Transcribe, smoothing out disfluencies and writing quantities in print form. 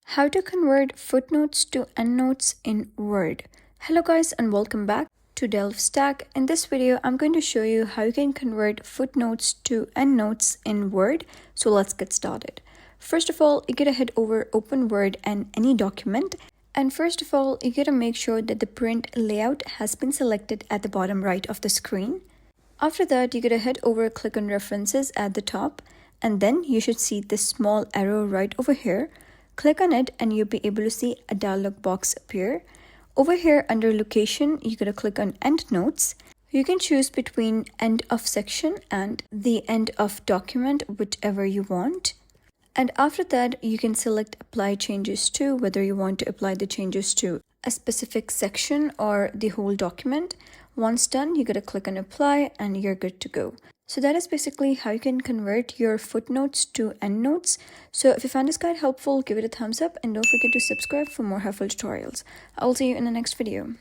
How to convert footnotes to endnotes in Word. Hello guys and welcome back to Delve Stack. In this video, I'm going to show you how you can convert footnotes to endnotes in Word. So let's get started. First of all, you gotta head over Open Word and any document. And first of all, you gotta make sure that the print layout has been selected at the bottom right of the screen. After that, you gotta head over, click on References at the top, and then you should see this small arrow right over here. Click on it and you'll be able to see a dialog box appear. Over here under Location, you gotta click on Endnotes. You can choose between end of section and the end of document, whichever you want. And after that, you can select Apply Changes to, whether you want to apply the changes to a specific section or the whole document. Once done, you gotta click on Apply and you're good to go. So that is basically how you can convert your footnotes to endnotes. So if you found this guide helpful, give it a thumbs up and don't forget to subscribe for more helpful tutorials. I will see you in the next video.